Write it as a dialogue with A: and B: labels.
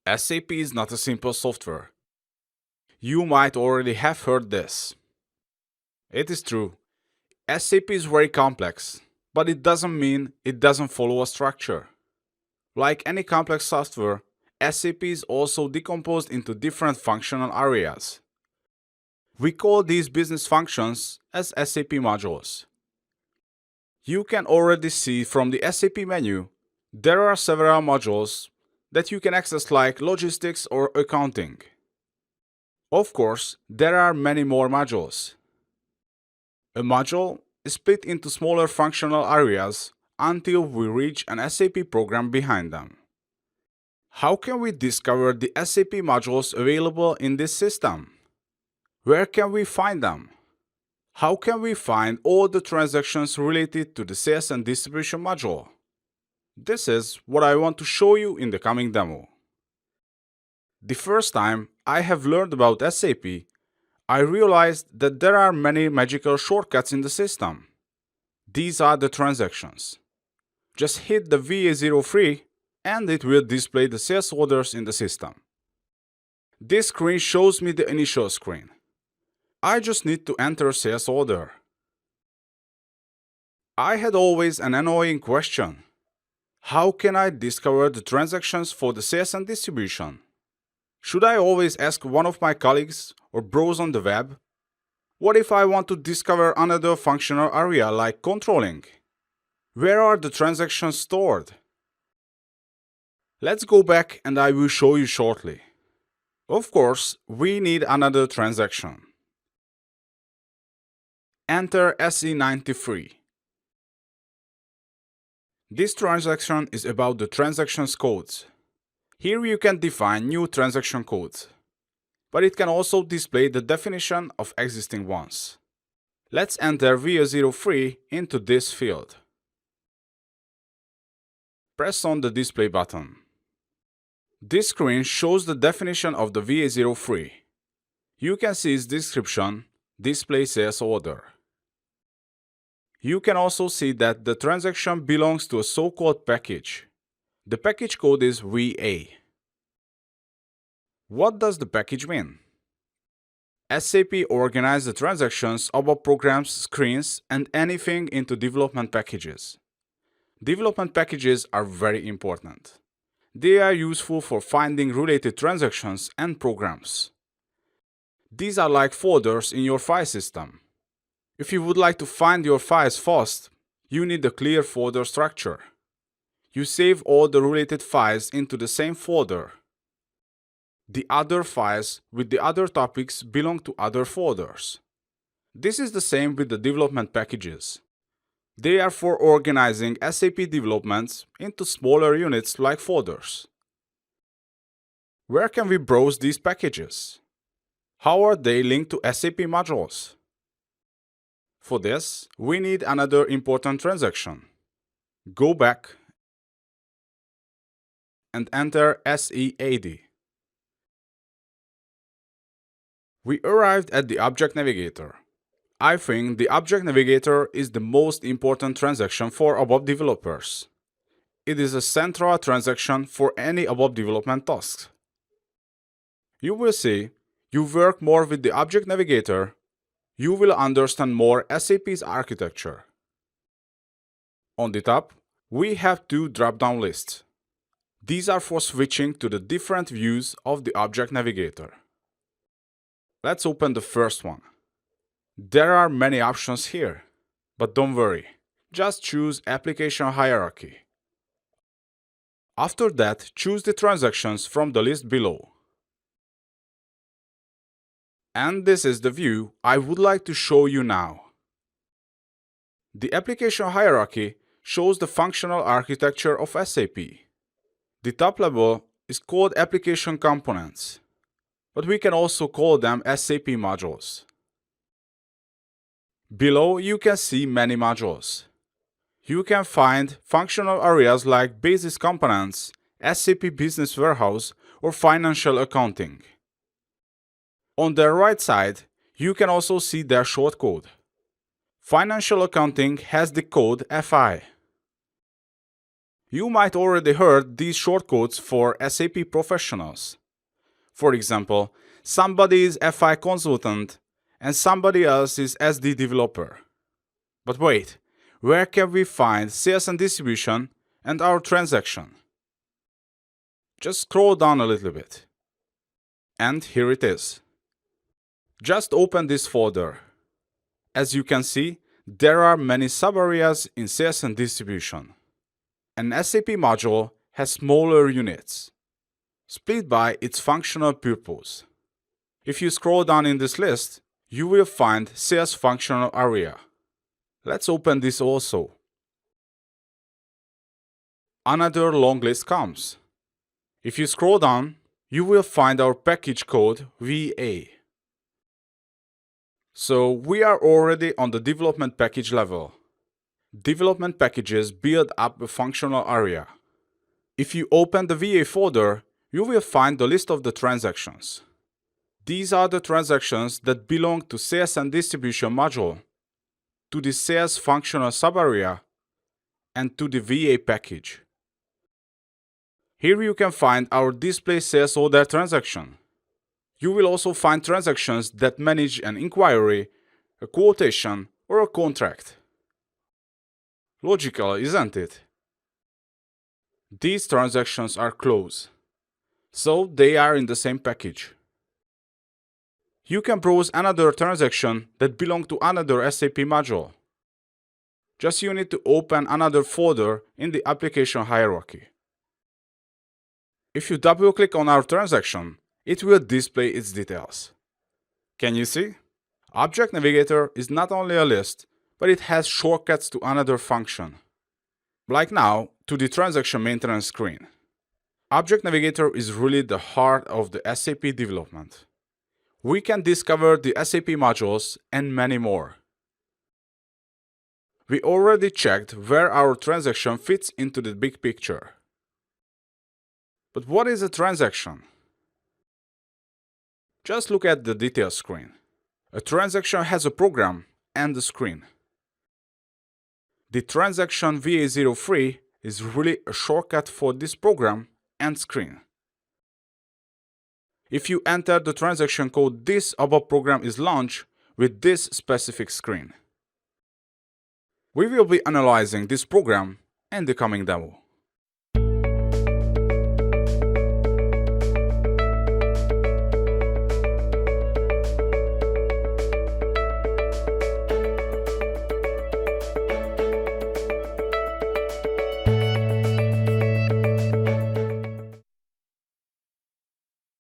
A: SAP is not a simple software. You might already have heard this. It is true. SAP is very complex, but it doesn't mean it doesn't follow a structure. Like any complex software, SAP is also decomposed into different functional areas. We call these business functions as SAP modules. You can already see from the SAP menu, there are several modules that you can access like logistics or accounting. Of course, there are many more modules. A module is split into smaller functional areas until we reach an SAP program behind them. How can we discover the SAP modules available in this system? Where can we find them? How can we find all the transactions related to the sales and distribution module? This is what I want to show you in the coming demo. The first time I have learned about SAP, I realized that there are many magical shortcuts in the system. These are the transactions. Just hit the VA03 and it will display the sales orders in the system. This screen shows me the initial screen. I just need to enter sales order. I had always an annoying question. How can I discover the transactions for the sales and distribution? Should I always ask one of my colleagues or browse on the web? What if I want to discover another functional area like controlling? Where are the transactions stored? Let's go back and I will show you shortly. Of course, we need another transaction. Enter SE93. This transaction is about the transactions codes. Here you can define new transaction codes, but it can also display the definition of existing ones. Let's enter VA03 into this field. Press on the display button. This screen shows the definition of the VA03. You can see its description, display sales order. You can also see that the transaction belongs to a so-called package. The package code is VA. What does the package mean? SAP organizes the transactions about programs, screens, and anything into development packages. Development packages are very important. They are useful for finding related transactions and programs. These are like folders in your file system. If you would like to find your files fast, you need a clear folder structure. You save all the related files into the same folder. The other files with the other topics belong to other folders. This is the same with the development packages. They are for organizing SAP developments into smaller units like folders. Where can we browse these packages? How are they linked to SAP modules? For this, we need another important transaction. Go back and enter SE80. We arrived at the Object Navigator. I think the Object Navigator is the most important transaction for ABAP developers. It is a central transaction for any ABAP development tasks. You will see, you work more with the Object Navigator, you will understand more SAP's architecture. On the top, we have two drop-down lists. These are for switching to the different views of the Object Navigator. Let's open the first one. There are many options here, but don't worry, just choose Application Hierarchy. After that, choose the transactions from the list below. And this is the view I would like to show you now. The application hierarchy shows the functional architecture of SAP. The top level is called Application Components, but we can also call them SAP Modules. Below you can see many modules. You can find functional areas like Basis Components, SAP Business Warehouse, or Financial Accounting. On the right side, you can also see their shortcode. Financial Accounting has the code FI. You might already heard these shortcodes for SAP professionals. For example, somebody is FI consultant and somebody else is SD developer. But wait, where can we find sales and distribution and our transaction? Just scroll down a little bit. And here it is. Just open this folder. As you can see, there are many sub-areas in sales and distribution. An SAP module has smaller units, split by its functional purpose. If you scroll down in this list, you will find sales functional area. Let's open this also. Another long list comes. If you scroll down, you will find our package code VA. So we are already on the development package level. Development packages build up a functional area. If you open the VA folder, you will find the list of the transactions. These are the transactions that belong to sales and distribution module, to the sales functional subarea, and to the VA package. Here you can find our display sales order transaction. You will also find transactions that manage an inquiry, a quotation, or a contract. Logical, isn't it? These transactions are close, so they are in the same package. You can browse another transaction that belongs to another SAP module. Just you need to open another folder in the application hierarchy. If you double-click on our transaction, it will display its details. Can you see? Object Navigator is not only a list, but it has shortcuts to another function. Like now, to the transaction maintenance screen. Object Navigator is really the heart of the SAP development. We can discover the SAP modules and many more. We already checked where our transaction fits into the big picture. But what is a transaction? Just look at the details screen. A transaction has a program and a screen. The transaction VA03 is really a shortcut for this program and screen. If you enter the transaction code, this ABAP program is launched with this specific screen. We will be analyzing this program in the coming demo.